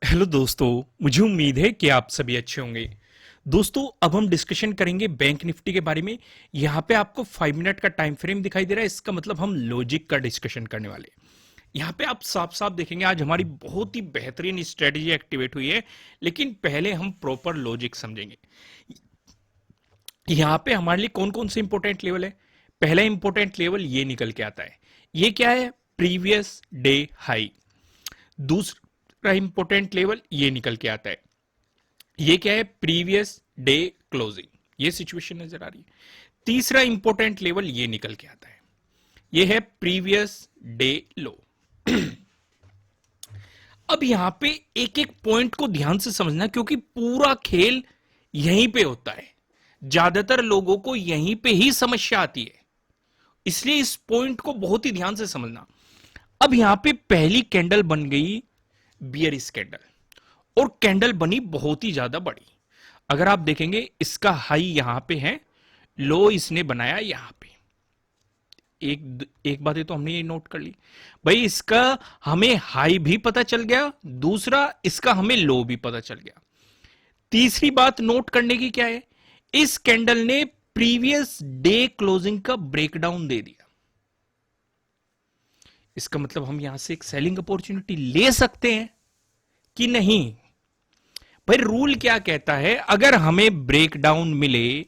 Hello दोस्तों। मुझे उम्मीद है कि आप सभी अच्छे होंगे। दोस्तों, अब हम डिस्कशन करेंगे बैंक निफ्टी के बारे में। यहाँ पे आपको 5 मिनट का टाइम फ्रेम दिखाई दे रहा है। इसका मतलब हम लॉजिक का डिस्कशन करने वाले हैं। यहाँ पे आप साफ साफ देखेंगे आज हमारी बहुत ही बेहतरीन स्ट्रेटेजी एक्टिवेट हुई है। लेकिन पहले हम प्रॉपर लॉजिक समझेंगे। यहाँ पे हमारे लिए कौन कौन से इंपॉर्टेंट लेवल है। पहला इंपॉर्टेंट लेवल ये निकल के आता है। ये क्या है? Previous day high. दूसरा इंपॉर्टेंट लेवल ये निकल के आता है। ये क्या है? Previous day closing. ये सिचुएशन नजर आ रही है। तीसरा इंपॉर्टेंट लेवल ये निकल के आता है। ये है प्रीवियस डे लो। अब यहां पे एक एक पॉइंट को ध्यान से समझना, क्योंकि पूरा खेल यहीं पे होता है। ज्यादातर लोगों को यहीं पे ही समस्या आती है। इसलिए इस पॉइंट को बहुत ही ध्यान से समझना। अब यहां पे पहली कैंडल बन गई बियरिश कैंडल, और कैंडल बनी बहुत ही ज्यादा बड़ी। अगर आप देखेंगे इसका हाई यहां पे है, लो इसने बनाया यहां पे। एक एक बात है तो हमने ये नोट कर ली भाई, इसका हमें हाई भी पता चल गया, दूसरा इसका हमें लो भी पता चल गया। तीसरी बात नोट करने की क्या है? इस कैंडल ने प्रीवियस डे क्लोजिंग का ब्रेकडाउन दे दिया। इसका मतलब हम यहां से एक सेलिंग अपॉर्चुनिटी ले सकते हैं कि नहीं? भाई रूल क्या कहता है, अगर हमें ब्रेकडाउन मिले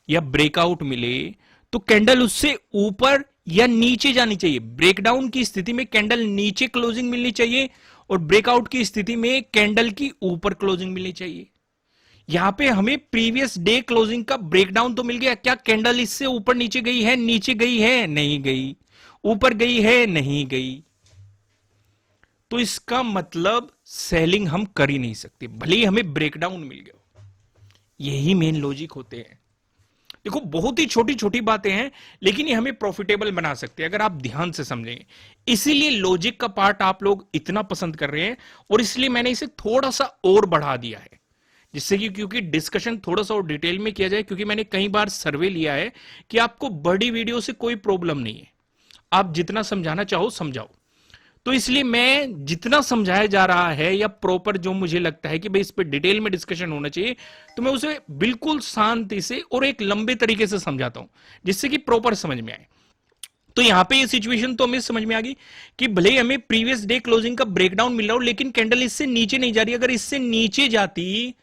या ब्रेकआउट मिले तो कैंडल उससे ऊपर या नीचे जानी चाहिए। ब्रेकडाउन की स्थिति में कैंडल नीचे क्लोजिंग मिलनी चाहिए, और ब्रेकआउट की स्थिति में कैंडल की ऊपर क्लोजिंग मिलनी चाहिए। यहां पे हमें प्रीवियस डे क्लोजिंग का ब्रेकडाउन तो मिल गया। क्या कैंडल इससे ऊपर नीचे गई है? नीचे गई है? नहीं गई। ऊपर गई है? नहीं गई। तो इसका मतलब सेलिंग हम कर ही नहीं सकते, भले ही हमें ब्रेकडाउन मिल गया। यही मेन लॉजिक होते हैं। देखो, बहुत ही छोटी छोटी बातें हैं, लेकिन ये हमें प्रॉफिटेबल बना सकते हैं अगर आप ध्यान से समझेंगे। इसीलिए लॉजिक का पार्ट आप लोग इतना पसंद कर रहे हैं, और इसलिए मैंने इसे थोड़ा सा और बढ़ा दिया है, जिससे कि क्योंकि डिस्कशन थोड़ा सा और डिटेल में किया जाए। क्योंकि मैंने कई बार सर्वे लिया है कि आपको बड़ी वीडियो से कोई प्रॉब्लम नहीं है, आप जितना समझाना चाहो समझाओ। तो इसलिए मैं जितना समझाया जा रहा है या प्रॉपर जो मुझे लगता है कि भाई इस पे डिटेल में डिस्कशन होना चाहिए, तो मैं उसे बिल्कुल शांति से और एक लंबे तरीके से समझाता हूं, जिससे कि प्रॉपर समझ में आए। तो यहां पे ये सिचुएशन तो हमें समझ में आ गई कि भले ही हमें प्रीवियस डे क्लोजिंग का ब्रेकडाउन मिल रहा हो, लेकिन कैंडल इससे नीचे नहीं जा रही। अगर इससे नीचे जाती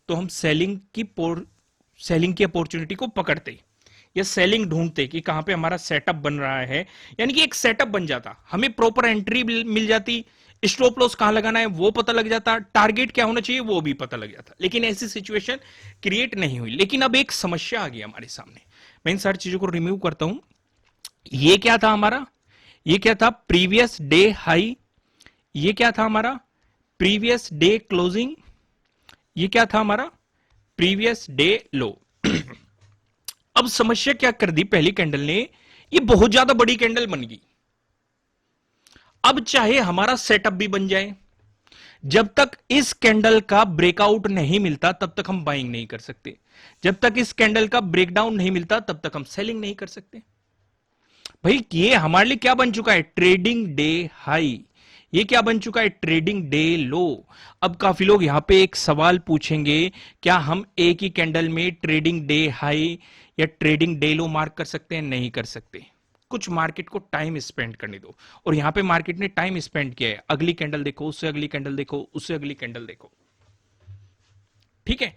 तो हम सेलिंग की अपॉर्चुनिटी को पकड़ते या सेलिंग ढूंढते कि कहां पे हमारा सेटअप बन रहा है। यानी कि एक सेटअप बन जाता, हमें प्रॉपर एंट्री मिल जाती, स्टॉप लॉस कहां लगाना है वो पता लग जाता, टारगेट क्या होना चाहिए वो भी पता लग जाता। लेकिन ऐसी सिचुएशन क्रिएट नहीं हुई। लेकिन अब एक समस्या आ गई हमारे सामने। मैं इन सारी चीजों को रिमूव करता हूं। ये क्या था हमारा? ये क्या था? Previous day high. ये क्या था हमारा? Previous day closing. ये क्या था हमारा? प्रीवियस डे लो। अब समस्या क्या कर दी पहली कैंडल ने? ये बहुत ज्यादा बड़ी कैंडल बन गई। अब चाहे हमारा सेटअप भी बन जाए, जब तक इस कैंडल का ब्रेकआउट नहीं मिलता तब तक हम बाइंग नहीं कर सकते। जब तक इस कैंडल का ब्रेकडाउन नहीं मिलता तब तक हम सेलिंग नहीं कर सकते। भाई ये हमारे लिए क्या बन चुका है? Trading day high. ये क्या बन चुका है? ट्रेडिंग डे लो। अब काफी लोग यहां पे एक सवाल पूछेंगे, क्या हम एक ही कैंडल में ट्रेडिंग डे हाई या ट्रेडिंग डे लो मार्क कर सकते हैं? नहीं कर सकते। कुछ मार्केट को टाइम स्पेंड करने दो। और यहां पे मार्केट ने टाइम स्पेंड किया है। अगली कैंडल देखो, उससे अगली कैंडल देखो, उससे अगली कैंडल देखो। ठीक है?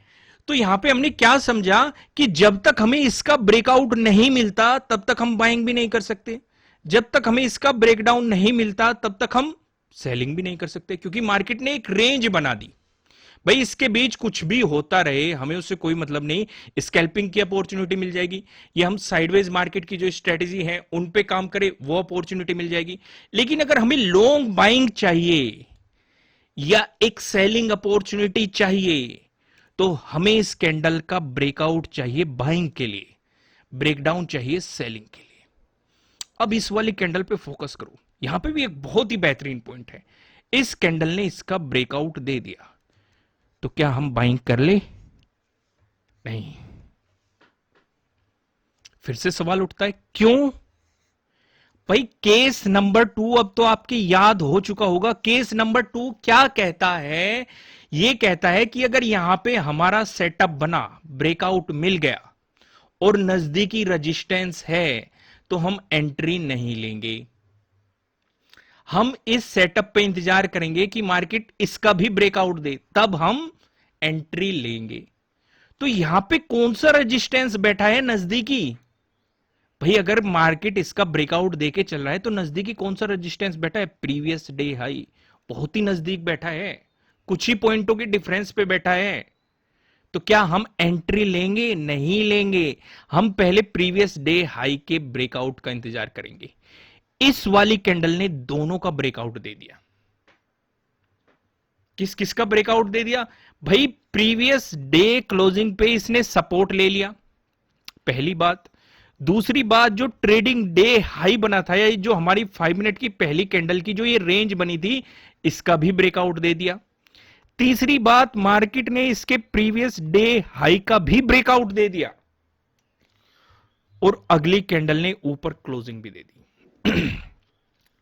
तो यहां पे हमने क्या समझा कि जब तक हमें इसका ब्रेकआउट नहीं मिलता तब तक हम बाइंग भी नहीं कर सकते। जब तक हमें इसका ब्रेकडाउन नहीं मिलता तब तक हम सेलिंग भी नहीं कर सकते, क्योंकि मार्केट ने एक रेंज बना दी। भाई इसके बीच कुछ भी होता रहे, हमें उससे कोई मतलब नहीं। स्कैल्पिंग की अपॉर्चुनिटी मिल जाएगी, या हम साइडवेज मार्केट की जो स्ट्रेटेजी है उन पे काम करें, वो अपॉर्चुनिटी मिल जाएगी। लेकिन अगर हमें लॉन्ग बाइंग चाहिए या एक सेलिंग अपॉर्चुनिटी चाहिए, तो हमें इस कैंडल का ब्रेकआउट चाहिए बाइंग के लिए, ब्रेकडाउन चाहिए सेलिंग के लिए। अब इस वाली कैंडल पे फोकस करो। यहां पे भी एक बहुत ही बेहतरीन पॉइंट है। इस कैंडल ने इसका ब्रेकआउट दे दिया, तो क्या हम बाइंग कर ले? नहीं। फिर से सवाल उठता है, क्यों? भाई केस नंबर 2 अब तो आपके याद हो चुका होगा। केस नंबर 2 क्या कहता है? ये कहता है कि अगर यहां पे हमारा सेटअप बना, ब्रेकआउट मिल गया और नजदीकी रेजिस्टेंस है, तो हम एंट्री नहीं लेंगे। हम इस सेटअप पे इंतजार करेंगे कि मार्केट इसका भी ब्रेकआउट दे, तब हम एंट्री लेंगे। तो यहां पे कौन सा रेजिस्टेंस बैठा है? नजदीकी। भाई अगर मार्केट इसका ब्रेकआउट देके चल रहा है तो नजदीकी कौन सा रेजिस्टेंस बैठा है? Previous day high. बहुत ही नजदीक बैठा है, कुछ ही पॉइंटों की डिफरेंस पे बैठा है। तो क्या हम एंट्री लेंगे? नहीं लेंगे। हम पहले प्रीवियस डे हाई के ब्रेकआउट का इंतजार करेंगे। इस वाली कैंडल ने दोनों का ब्रेकआउट दे दिया। किस किस का ब्रेकआउट दे दिया? भाई प्रीवियस डे क्लोजिंग पे इसने सपोर्ट ले लिया, पहली बात। दूसरी बात, जो ट्रेडिंग डे हाई बना था, या जो हमारी 5 मिनट की पहली कैंडल की जो ये रेंज बनी थी, इसका भी ब्रेकआउट दे दिया। तीसरी बात, मार्केट ने इसके प्रीवियस डे हाई का भी ब्रेकआउट दे दिया और अगली कैंडल ने ऊपर क्लोजिंग भी दे दी।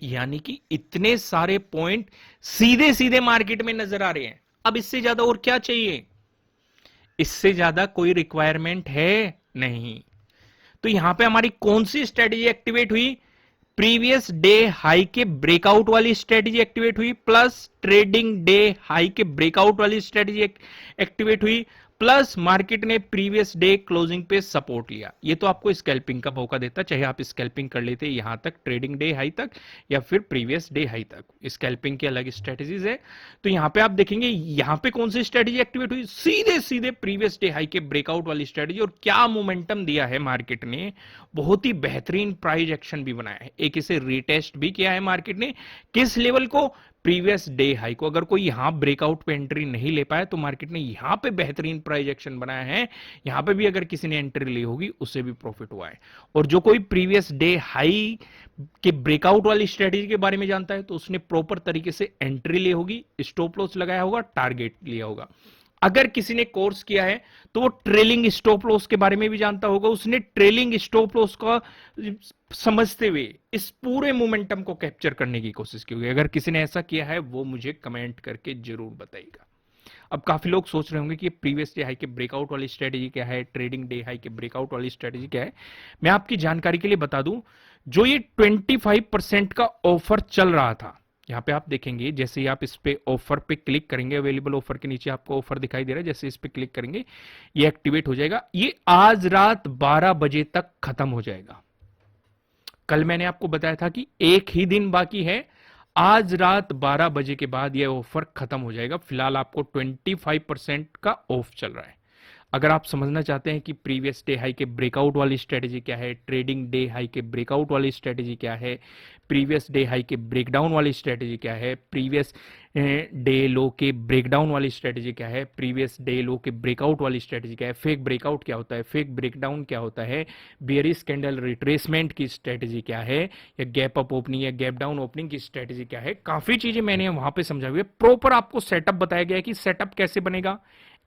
यानी कि इतने सारे पॉइंट सीधे सीधे मार्केट में नजर आ रहे हैं। अब इससे ज्यादा और क्या चाहिए? इससे ज्यादा कोई रिक्वायरमेंट है नहीं। तो यहां पे हमारी कौन सी स्ट्रेटेजी एक्टिवेट हुई? प्रीवियस डे हाई के ब्रेकआउट वाली स्ट्रेटेजी एक्टिवेट हुई, प्लस ट्रेडिंग डे हाई के ब्रेकआउट वाली स्ट्रेटेजी एक्टिवेट हुई, प्लस मार्केट ने प्रीवियस डे क्लोजिंग पे सपोर्ट लिया। ये तो आपको स्कैल्पिंग का मौका देता, चाहे आप स्कैल्पिंग कर लेते यहां तक, ट्रेडिंग डे हाई तक, या फिर प्रीवियस डे हाई तक। स्कैल्पिंग की अलग स्ट्रेटेजीज है। तो यहां पे आप देखेंगे, यहां पे कौन सी स्ट्रेटेजी एक्टिवेट हुई? सीधे सीधे प्रीवियस डे हाई के ब्रेकआउट वाली स्ट्रेटेजी। और क्या मोमेंटम दिया है मार्केट ने! बहुत ही बेहतरीन प्राइस एक्शन भी बनाया है। एक इसे रिटेस्ट भी किया है मार्केट ने। किस लेवल को? प्रीवियस डे हाई को। अगर कोई यहां ब्रेकआउट पे एंट्री नहीं ले पाया तो मार्केट ने यहां पे बेहतरीन प्राइस एक्शन बनाया है। यहां पे भी अगर किसी ने एंट्री ली होगी उससे भी प्रॉफिट हुआ है। और जो कोई प्रीवियस डे हाई के ब्रेकआउट वाली स्ट्रेटेजी के बारे में जानता है तो उसने प्रॉपर तरीके से एंट्री ली होगी, स्टॉप लॉस लगाया होगा, टारगेट लिया होगा। अगर किसी ने कोर्स किया है तो वो ट्रेलिंग स्टॉप लॉस के बारे में भी जानता होगा। उसने ट्रेलिंग स्टॉप लॉस का समझते हुए इस पूरे मोमेंटम को कैप्चर करने की कोशिश की होगी। अगर किसी ने ऐसा किया है वो मुझे कमेंट करके जरूर बताइएगा। अब काफी लोग सोच रहे होंगे कि प्रीवियस डे हाई के ब्रेकआउट वाली स्ट्रेटेजी क्या है, ट्रेडिंग डे हाई के ब्रेकआउट वाली स्ट्रेटेजी क्या है। मैं आपकी जानकारी के लिए बता दूं, जो ये 25% का ऑफर चल रहा था, यहां पे आप देखेंगे, जैसे ही आप इस पे ऑफर पे क्लिक करेंगे, अवेलेबल ऑफर के नीचे आपको ऑफर दिखाई दे रहा है, जैसे इस पे क्लिक करेंगे ये एक्टिवेट हो जाएगा। ये आज रात 12 बजे तक खत्म हो जाएगा। कल मैंने आपको बताया था कि एक ही दिन बाकी है। आज रात 12 बजे के बाद यह ऑफर खत्म हो जाएगा। फिलहाल आपको 25% का ऑफ चल रहा है। अगर आप समझना चाहते हैं कि प्रीवियस डे हाई के ब्रेकआउट वाली स्ट्रेटेजी क्या है, ट्रेडिंग डे हाई के ब्रेकआउट वाली स्ट्रेटेजी क्या है, प्रीवियस डे हाई के ब्रेकडाउन वाली स्ट्रेटेजी क्या है, प्रीवियस डे लो के ब्रेकडाउन वाली स्ट्रेटेजी क्या है, प्रीवियस डे लो के ब्रेकआउट वाली स्ट्रेटेजी क्या है, फेक ब्रेकआउट क्या होता है, फेक ब्रेकडाउन क्या होता है, बियरिश कैंडल रिट्रेसमेंट की स्ट्रेटेजी क्या है, या गैप अप ओपनिंग या गैप डाउन ओपनिंग की स्ट्रेटेजी क्या है, काफी चीजें मैंने वहां पे समझा हुई है। प्रॉपर आपको सेटअप बताया गया है कि सेटअप कैसे बनेगा,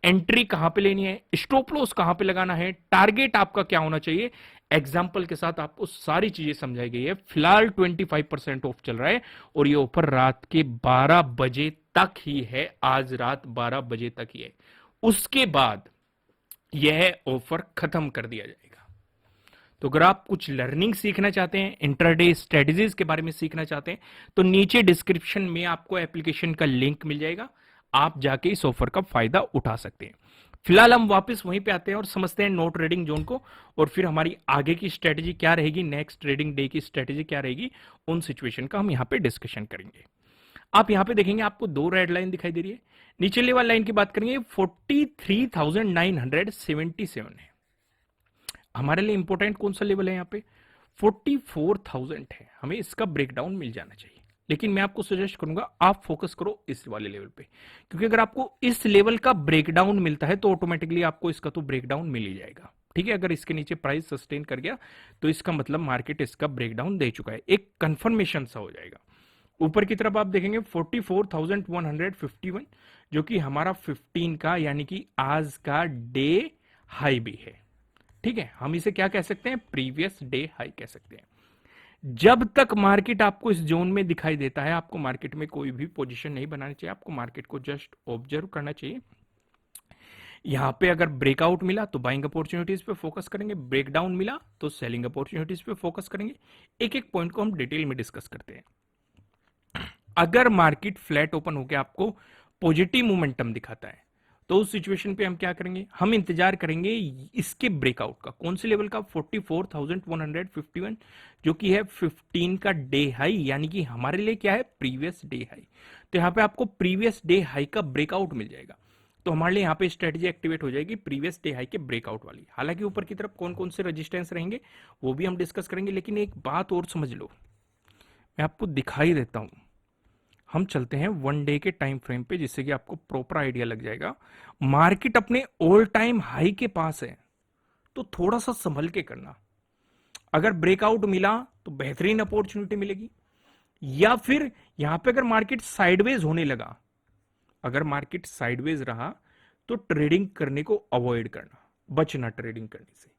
एंट्री कहां पे लेनी है, स्टॉप लॉस कहां पे लगाना है, टारगेट आपका क्या होना चाहिए। एग्जाम्पल के साथ आपको सारी चीजें समझाई गई है। फिलहाल 25% ऑफ चल रहा है और ये ऑफर रात के 12 बजे तक ही है। आज रात 12 बजे तक ही है, उसके बाद यह ऑफर खत्म कर दिया जाएगा। तो अगर आप कुछ लर्निंग सीखना चाहते हैं, इंट्राडे स्ट्रेटेजीज के बारे में सीखना चाहते हैं, तो नीचे डिस्क्रिप्शन में आपको एप्लीकेशन का लिंक मिल जाएगा। आप जाके इस ऑफर का फायदा उठा सकते हैं। फिलहाल हम वापस वहीं पे आते हैं और समझते हैं नो ट्रेडिंग जोन को, और फिर हमारी आगे की स्ट्रेटेजी क्या रहेगी, नेक्स्ट ट्रेडिंग डे की स्ट्रेटेजी क्या रहेगी, उन सिचुएशन का हम यहां पे डिस्कशन करेंगे। आप यहां पे देखेंगे आपको दो रेड लाइन दिखाई दे रही है। नीचे लेवल लाइन की बात करेंगे, 43,977 है। हमारे लिए इंपॉर्टेंट कौन सा लेवल है? यहाँ पे 44,000 है। हमें इसका ब्रेकडाउन मिल जाना चाहिए, लेकिन मैं आपको सजेस्ट करूंगा आप फोकस करो इस वाले लेवल पे, क्योंकि अगर आपको इस लेवल का ब्रेकडाउन मिलता है तो ऑटोमेटिकली आपको इसका तो ब्रेकडाउन मिल ही जाएगा। ठीक है, अगर इसके नीचे प्राइस सस्टेन कर गया तो इसका मतलब मार्केट इसका ब्रेकडाउन दे चुका है, एक कंफर्मेशन सा हो जाएगा। ऊपर की तरफ आप देखेंगे 44,151, जो कि हमारा 15 का यानी कि आज का डे हाई भी है। ठीक है, हम इसे क्या कह सकते हैं? प्रीवियस डे हाई कह सकते हैं। जब तक मार्केट आपको इस जोन में दिखाई देता है, आपको मार्केट में कोई भी पोजीशन नहीं बनानी चाहिए, आपको मार्केट को जस्ट ऑब्जर्व करना चाहिए। यहां पे अगर ब्रेकआउट मिला तो बाइंग अपॉर्चुनिटीज पे फोकस करेंगे, ब्रेकडाउन मिला तो सेलिंग अपॉर्चुनिटीज पे फोकस करेंगे। एक एक पॉइंट को हम डिटेल में डिस्कस करते हैं। अगर मार्केट फ्लैट ओपन होकर आपको पॉजिटिव मोमेंटम दिखाता है तो उस सिचुएशन पे हम क्या करेंगे, हम इंतजार करेंगे इसके ब्रेकआउट का। कौन से लेवल का? 44,151, जो कि है 15 का डे हाई, यानी कि हमारे लिए क्या है, प्रीवियस डे हाई। तो यहां पे आपको प्रीवियस डे हाई का ब्रेकआउट मिल जाएगा, तो हमारे लिए यहां पे स्ट्रेटजी एक्टिवेट हो जाएगी प्रीवियस डे हाई के ब्रेकआउट वाली। हालांकि ऊपर की तरफ कौन कौन से रेजिस्टेंस रहेंगे वो भी हम डिस्कस करेंगे, लेकिन एक बात और समझ लो, मैं आपको दिखाई देता हूं। हम चलते हैं वन डे के टाइम फ्रेम पे, जिससे कि आपको प्रॉपर आइडिया लग जाएगा। मार्केट अपने ऑल टाइम हाई के पास है, तो थोड़ा सा संभल के करना। अगर ब्रेकआउट मिला तो बेहतरीन अपॉर्चुनिटी मिलेगी, या फिर यहां पे अगर मार्केट साइडवेज होने लगा, अगर मार्केट साइडवेज रहा तो ट्रेडिंग करने को अवॉइड करना, बचना ट्रेडिंग करने से,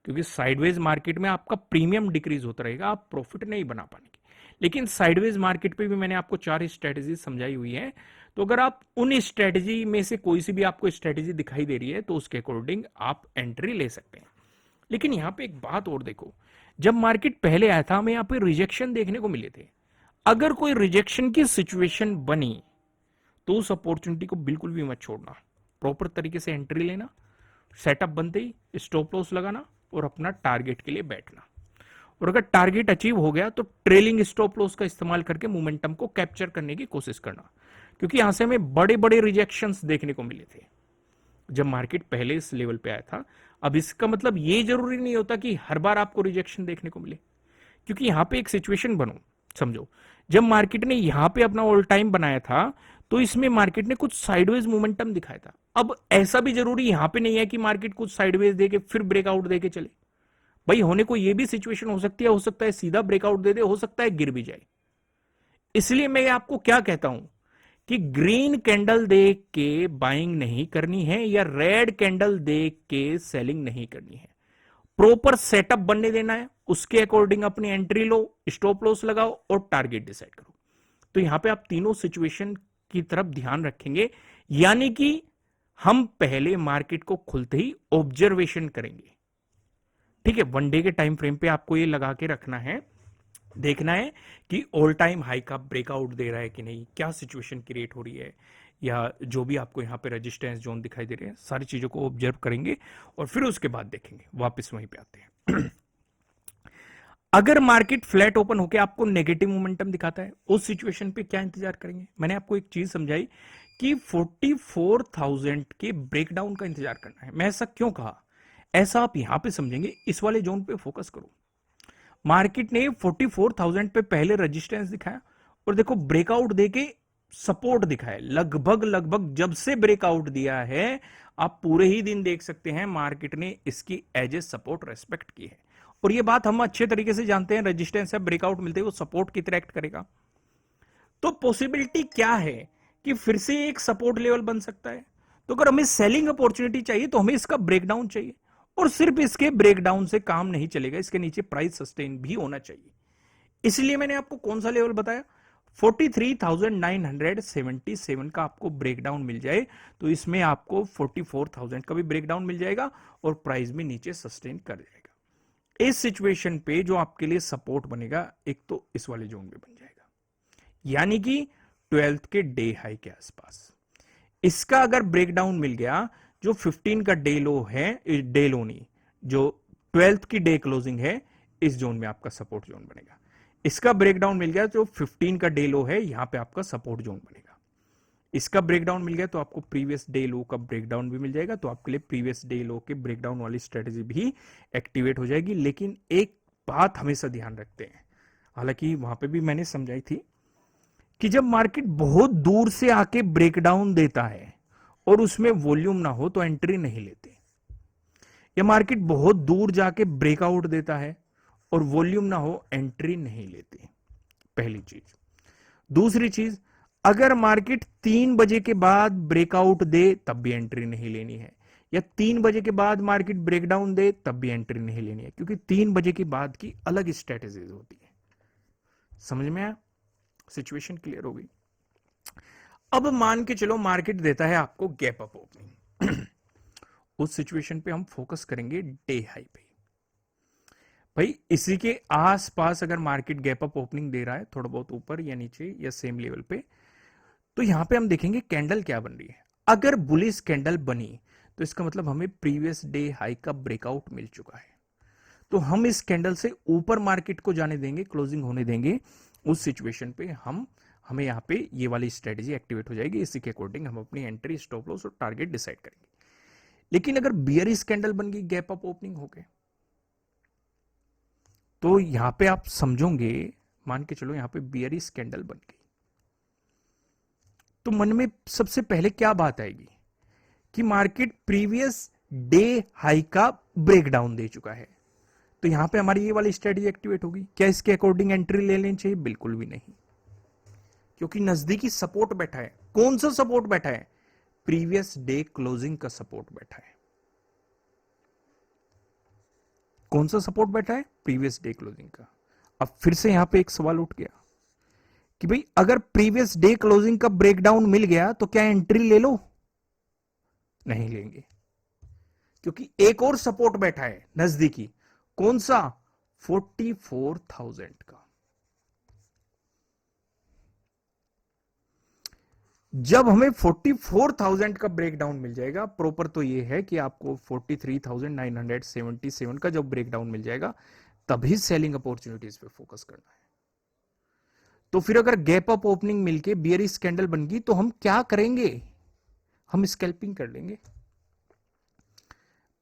क्योंकि साइडवेज मार्केट में आपका प्रीमियम डिक्रीज होता रहेगा, आप प्रॉफिट नहीं बना पाएंगे। लेकिन साइडवेज मार्केट पे भी मैंने आपको 4 स्ट्रेटेजी समझाई हुई है, तो अगर आप उन स्ट्रेटेजी में से कोई सी भी आपको स्ट्रेटेजी दिखाई दे रही है तो उसके अकॉर्डिंग आप एंट्री ले सकते हैं। लेकिन यहां पे एक बात और देखो, जब मार्केट पहले आया था हमें यहां पे रिजेक्शन देखने को मिले थे। अगर कोई रिजेक्शन की सिचुएशन बनी तो उस अपॉर्चुनिटी को बिल्कुल भी मत छोड़ना, प्रॉपर तरीके से एंट्री लेना, सेटअप बनते ही स्टॉप लॉस लगाना और अपना टारगेट के लिए बैठना। और अगर टारगेट अचीव हो गया तो ट्रेलिंग स्टॉप लॉस का इस्तेमाल करके मोमेंटम को कैप्चर करने की कोशिश करना, क्योंकि यहां से हमें बड़े बड़े रिजेक्शंस देखने को मिले थे जब मार्केट पहले इस लेवल पे आया था। अब इसका मतलब ये जरूरी नहीं होता कि हर बार आपको रिजेक्शन देखने को मिले, क्योंकि यहां पे एक सिचुएशन बनो, समझो, जब मार्केट ने यहां पे अपना ऑल टाइम बनाया था तो इसमें मार्केट ने कुछ साइडवेज मोमेंटम दिखाया था। अब ऐसा भी जरूरी यहां पे नहीं है कि मार्केट कुछ साइडवेज देके फिर ब्रेकआउट देके चले। भाई होने को ये भी सिचुएशन हो सकती है, हो सकता है सीधा ब्रेकआउट दे दे, हो सकता है गिर भी जाए। इसलिए मैं आपको क्या कहता हूं कि ग्रीन कैंडल देख के बाइंग नहीं करनी है या रेड कैंडल देख के सेलिंग नहीं करनी है। प्रॉपर सेटअप बनने देना है, उसके अकॉर्डिंग अपनी एंट्री लो, स्टॉप लॉस लगाओ और टारगेट डिसाइड करो। तो यहां पे आप तीनों सिचुएशन की तरफ ध्यान रखेंगे, यानी कि हम पहले मार्केट को खुलते ही ऑब्जर्वेशन करेंगे। ठीक है, वन डे के टाइम फ्रेम पे आपको ये लगा के रखना है, देखना है कि ऑल टाइम हाई का ब्रेकआउट दे रहा है कि नहीं, क्या सिचुएशन क्रिएट हो रही है, या जो भी आपको यहां पे रेजिस्टेंस जोन दिखाई दे रहे हैं, सारी चीजों को ऑब्जर्व करेंगे और फिर उसके बाद देखेंगे। वापस वहीं पे आते हैं। अगर मार्केट फ्लैट ओपन होकर आपको नेगेटिव मोमेंटम दिखाता है, उस सिचुएशन पे क्या इंतजार करेंगे? मैंने आपको एक चीज समझाई कि 44,000 के ब्रेकडाउन का इंतजार करना है। मैं ऐसा क्यों कहा, ऐसा आप यहां पे समझेंगे, इस वाले जोन पे फोकस करो। मार्केट ने 44,000 पे पहले रेजिस्टेंस दिखाया और देखो ब्रेकआउट देके सपोर्ट दिखाया। लगभग लगभग जब से ब्रेकआउट दिया है, आप पूरे ही दिन देख सकते हैं मार्केट ने इसकी एज ए सपोर्ट रेस्पेक्ट की है। और ये बात हम अच्छे तरीके से जानते हैं, रेजिस्टेंस है, ब्रेकआउट मिलते ही वो सपोर्ट की तरह एक्ट करेगा। तो पॉसिबिलिटी क्या है कि फिर से एक सपोर्ट लेवल बन सकता है। तो अगर हमें सेलिंग अपॉर्चुनिटी चाहिए तो हमें इसका ब्रेकडाउन चाहिए, और सिर्फ इसके ब्रेकडाउन से काम नहीं चलेगा, इसके नीचे प्राइस सस्टेन भी होना चाहिए। इसलिए मैंने आपको कौन सा लेवल बताया, 43,977 का आपको ब्रेकडाउन मिल जाए तो इसमें आपको 44,000 का भी ब्रेकडाउन मिल जाएगा और प्राइस भी नीचे सस्टेन कर जाएगा। इस सिचुएशन पे जो आपके लिए सपोर्ट बनेगा, एक तो इस वाले जोन में बन जाएगा, यानी कि 12th के डे हाई के आसपास। इसका अगर ब्रेकडाउन मिल गया, जो 15 का डे लो है, डे लो नहीं, जो 12th की डे क्लोजिंग है, इस जोन में आपका सपोर्ट जोन बनेगा। इसका ब्रेकडाउन मिल गया तो 15 का डे लो है, यहां पे आपका सपोर्ट जोन बनेगा। इसका ब्रेकडाउन मिल गया तो आपको प्रीवियस डे लो का ब्रेकडाउन भी मिल जाएगा, तो आपके लिए प्रीवियस डे लो के ब्रेकडाउन वाली स्ट्रेटेजी भी एक्टिवेट हो जाएगी। लेकिन एक बात हमेशा ध्यान रखते हैं, हालांकि वहां पे भी मैंने समझाई थी कि जब मार्केट बहुत दूर से आके ब्रेकडाउन देता है और उसमें वॉल्यूम ना हो तो एंट्री नहीं लेते, या मार्केट बहुत दूर जाके ब्रेकआउट देता है और वॉल्यूम ना हो, एंट्री नहीं लेते, पहली चीज। दूसरी चीज, अगर मार्केट 3 बजे के बाद ब्रेकआउट दे तब भी एंट्री नहीं लेनी है, या 3 बजे के बाद मार्केट ब्रेकडाउन दे तब भी एंट्री नहीं लेनी है, क्योंकि 3 बजे के बाद की अलग स्ट्रेटेजीज होती है। समझ में आया? सिचुएशन क्लियर हो गई। अब मान के चलो मार्केट देता है आपको गैप अप ओपनिंग उस सिचुएशन पे हम फोकस करेंगे डे हाई पे। भाई इसी के आसपास अगर मार्केट गैप अप ओपनिंग दे रहा है थोड़ा बहुत ऊपर या नीचे या सेम लेवल पे, तो यहां पे हम देखेंगे कैंडल क्या बन रही है। अगर बुलिश कैंडल बनी तो इसका मतलब हमें प्रीवियस डे हाई का ब्रेकआउट मिल चुका है, तो हम इस कैंडल से ऊपर मार्केट को जाने देंगे, क्लोजिंग होने देंगे। उस सिचुएशन पे हमें यहां पे ये वाली स्ट्रेटेजी एक्टिवेट हो जाएगी। इसी के अकॉर्डिंग हम अपनी एंट्री, स्टॉप लॉस और टारगेट डिसाइड करेंगे। लेकिन अगर बियरिश कैंडल बन गई गैप अप ओपनिंग हो गए, तो यहां पे आप समझोगे, मान के चलो यहां पे बियरिश कैंडल बन गई, तो मन में सबसे पहले क्या बात आएगी कि मार्केट प्रीवियस डे हाई का ब्रेकडाउन दे चुका है, तो यहां पे हमारी ये वाली स्ट्रेटजी एक्टिवेट होगी। क्या इसके अकॉर्डिंग एंट्री ले लेनी चाहिए? बिल्कुल भी नहीं, क्योंकि नजदीकी सपोर्ट बैठा है। कौन सा सपोर्ट बैठा है? प्रीवियस डे क्लोजिंग का सपोर्ट बैठा है। कौन सा सपोर्ट बैठा है? प्रीवियस डे क्लोजिंग का। अब फिर से यहां पे एक सवाल उठ गया कि भाई अगर प्रीवियस डे क्लोजिंग का ब्रेकडाउन मिल गया तो क्या एंट्री ले लो? नहीं लेंगे, क्योंकि एक और सपोर्ट बैठा है नजदीकी। कौन सा? 44,000 का। जब हमें 44,000 का ब्रेकडाउन मिल जाएगा, प्रॉपर तो ये है कि आपको 43,977 का जब ब्रेकडाउन मिल जाएगा तभी सेलिंग अपॉर्चुनिटीज पे फोकस करना है। तो फिर अगर गैप अप ओपनिंग मिलके बियरिश कैंडल बन गई तो हम क्या करेंगे? हम स्कैल्पिंग कर लेंगे।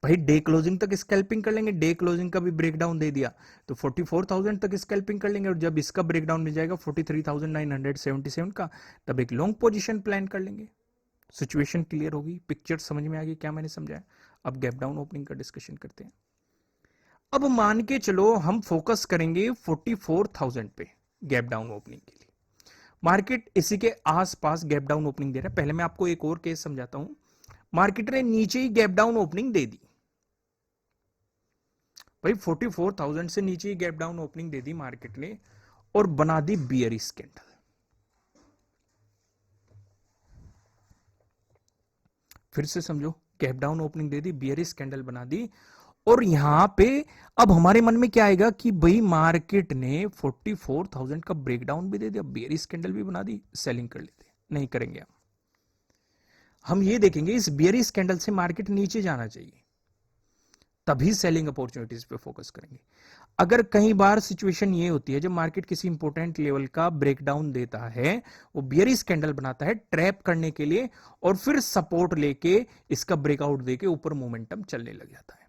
भाई डे क्लोजिंग तक स्कैल्पिंग कर लेंगे, डे क्लोजिंग का भी ब्रेकडाउन दे दिया तो 44,000 तक स्कैल्पिंग कर लेंगे, और जब इसका ब्रेकडाउन मिल जाएगा 43,977 का, तब एक लॉन्ग पोजीशन प्लान कर लेंगे। सिचुएशन क्लियर होगी, पिक्चर समझ में आ गई क्या मैंने समझाया? अब गैप डाउन ओपनिंग का डिस्कशन करते हैं। अब मान के चलो हम फोकस करेंगे 44,000 पे गैप डाउन ओपनिंग के लिए। मार्केट इसी के आसपास गैप डाउन ओपनिंग दे रहा है। पहले मैं आपको एक और केस समझाता हूं। मार्केट ने नीचे ही गैप डाउन ओपनिंग दे दी। भाई 44,000 से नीचे ही गैप डाउन ओपनिंग दे दी मार्केट ने और बना दी बियरिश कैंडल। फिर से समझो, गैप डाउन ओपनिंग दे दी, बियरिश कैंडल बना दी, और यहां पे अब हमारे मन में क्या आएगा कि भाई मार्केट ने 44,000 का ब्रेकडाउन भी दे दिया, बियरिश कैंडल भी बना दी, सेलिंग कर लेते। नहीं करेंगे हम ये देखेंगे इस बियरिश कैंडल से मार्केट नीचे जाना चाहिए, तभी सेलिंग अपॉर्चुनिटीज पे फोकस करेंगे। अगर कई बार सिचुएशन ये होती है जब मार्केट किसी इंपॉर्टेंट लेवल का ब्रेकडाउन देता है, वो बियरिश कैंडल बनाता है ट्रैप करने के लिए, और फिर सपोर्ट लेके इसका ब्रेकआउट देके ऊपर मोमेंटम चलने लग जाता है।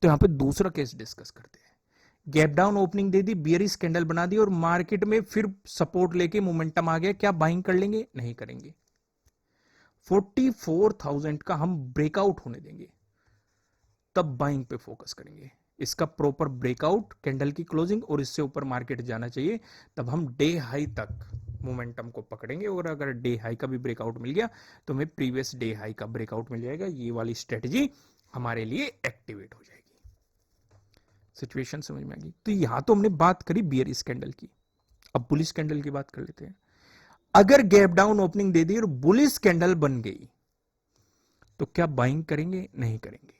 तो यहां पे दूसरा केस डिस्कस करते हैं। गैप डाउन ओपनिंग दे दी, बियरिश कैंडल बना दी, और मार्केट में फिर सपोर्ट लेके मोमेंटम आ गया, क्या बाइंग कर लेंगे? नहीं करेंगे। 44,000 का हम ब्रेकआउट होने देंगे, तब बाइंग पे फोकस करेंगे। इसका प्रॉपर ब्रेकआउट, कैंडल की क्लोजिंग और इससे ऊपर मार्केट जाना चाहिए, तब हम डे हाई तक मोमेंटम को पकड़ेंगे। और अगर डे हाई का भी ब्रेकआउट मिल गया तो हमें प्रीवियस डे हाई का ब्रेकआउट मिल जाएगा। ये वाली स्ट्रेटजी हमारे लिए एक्टिवेट हो जाएगी। सिचुएशन समझ में आ गई? तो यहां तो हमने बात करी बियरिश कैंडल की, अब बुलिश कैंडल की बात कर लेते हैं। अगर गैप डाउन ओपनिंग दे दी और बुलिश कैंडल बन गई तो क्या बाइंग करेंगे? नहीं करेंगे,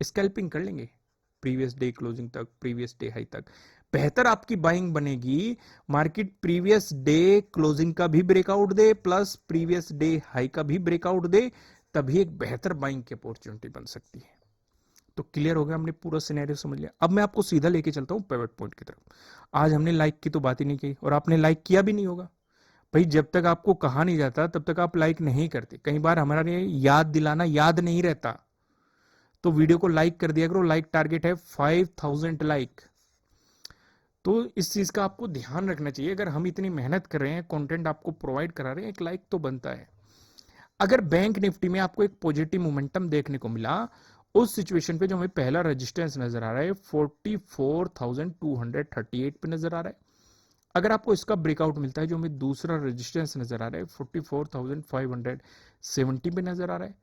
स्कैल्पिंग कर लेंगे प्रीवियस डे क्लोजिंग तक, प्रीवियस डे हाई तक। बेहतर आपकी बाइंग बनेगी मार्केट प्रीवियस डे क्लोजिंग का भी ब्रेकआउट दे प्लस प्रीवियस डे हाई का भी ब्रेकआउट दे, तभी एक बेहतर बाइंग की अपॉर्चुनिटी बन सकती है। तो क्लियर हो गया, हमने पूरा सिनेरियो समझ लिया। अब मैं आपको सीधा लेके चलता हूं पिवट पॉइंट की तरफ। आज हमने लाइक की तो बात ही नहीं की, और आपने लाइक किया भी नहीं होगा। भाई जब तक आपको कहा नहीं जाता तब तक आप लाइक नहीं करते। कई बार हमारे याद दिलाना याद नहीं रहता, तो वीडियो को लाइक कर दिया करो। लाइक टारगेट है 5,000 लाइक। तो इस चीज का आपको ध्यान रखना चाहिए। अगर हम इतनी मेहनत कर रहे हैं, कंटेंट आपको प्रोवाइड करा रहे हैं, एक लाइक तो बनता है। अगर बैंक निफ्टी में आपको एक पॉजिटिव मोमेंटम देखने को मिला, उस सिचुएशन पे जो हमें पहला रेजिस्टेंस नजर आ रहा है 44,238 पे नजर आ रहा है। अगर आपको इसका ब्रेकआउट मिलता है, जो हमें दूसरा रेजिस्टेंस नजर आ रहा है 44,570 पे नजर आ रहा है।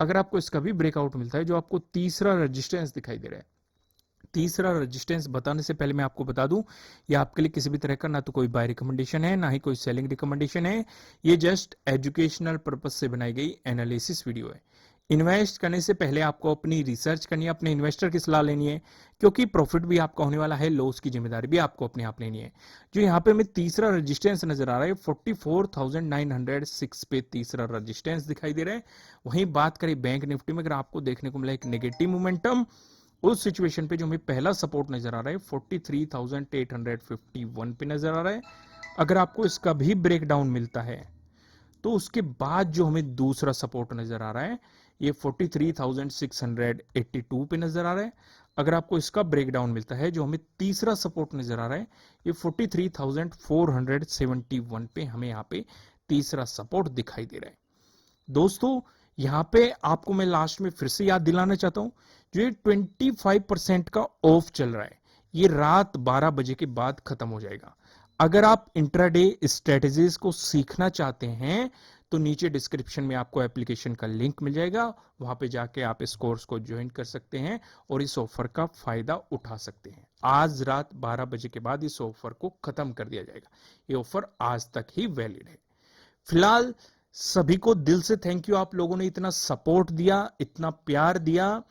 अगर आपको इसका भी ब्रेकआउट मिलता है, जो आपको तीसरा रेजिस्टेंस दिखाई दे रहा है तीसरा रेजिस्टेंस बताने से पहले मैं आपको बता दूं, ये आपके लिए किसी भी तरह का ना तो कोई बाय रिकमेंडेशन है, ना ही कोई सेलिंग रिकमेंडेशन है। ये जस्ट एजुकेशनल पर्पस से बनाई गई एनालिसिस वीडियो है। इन्वेस्ट करने से पहले आपको अपनी रिसर्च करनी है, अपने इन्वेस्टर की सलाह लेनी है, क्योंकि प्रॉफिट भी आपका होने वाला है, लॉस की जिम्मेदारी भी आपको अपने आप लेनी है। जो यहाँ पे हमें तीसरा रेजिस्टेंस नजर आ रहा है 44,906 पे तीसरा रेजिस्टेंस दिखाई दे रहा है। वहीं बात करें बैंक निफ्टी में, अगर आपको देखने को मिला एक नेगेटिव मोमेंटम, उस सिचुएशन पे जो हमें पहला सपोर्ट नजर आ रहा है 43,851 पे नजर आ रहा है। अगर आपको इसका भी ब्रेकडाउन मिलता है तो उसके बाद जो हमें दूसरा सपोर्ट नजर आ रहा है ये 43,682 पे नजर आ रहा है। अगर आपको इसका ब्रेकडाउन मिलता है, जो हमें तीसरा सपोर्ट नजर आ रहा है ये 43,471 पे हमें यहाँ पे तीसरा सपोर्ट दिखाई दे रहा है। दोस्तों यहां पे आपको मैं लास्ट में फिर से याद दिलाना चाहता हूं, जो ये 25% का ऑफ चल रहा है, ये रात 12 बजे के बाद खत्म हो जाएगा। अगर आप इंट्राडे स्ट्रेटेजीज को सीखना चाहते हैं तो नीचे डिस्क्रिप्शन में आपको एप्लीकेशन का लिंक मिल जाएगा, वहां पे जाके आप इस कोर्स को ज्वाइन कर सकते हैं और इस ऑफर का फायदा उठा सकते हैं। आज रात 12 बजे के बाद इस ऑफर को खत्म कर दिया जाएगा, ये ऑफर आज तक ही वैलिड है। फिलहाल सभी को दिल से थैंक यू, आप लोगों ने इतना सपोर्ट दिया, इतना प्यार दिया।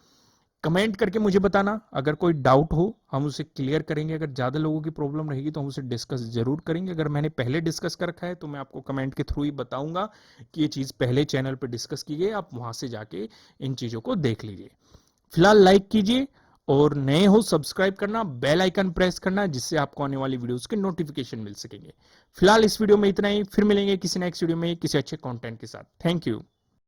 कमेंट करके मुझे बताना, अगर कोई डाउट हो हम उसे क्लियर करेंगे। अगर ज्यादा लोगों की प्रॉब्लम रहेगी तो हम उसे डिस्कस जरूर करेंगे। अगर मैंने पहले डिस्कस कर रखा है तो मैं आपको कमेंट के थ्रू ही बताऊंगा कि ये चीज पहले चैनल पर डिस्कस की गई, आप वहां से जाके इन चीजों को देख लीजिए। फिलहाल लाइक कीजिए और नए हो सब्सक्राइब करना, बेल आइकन प्रेस करना, जिससे आपको आने वाली वीडियोस के नोटिफिकेशन मिल सकेंगे। फिलहाल इस वीडियो में इतना ही, फिर मिलेंगे किसी नेक्स्ट वीडियो में किसी अच्छे कंटेंट के साथ। Thank you.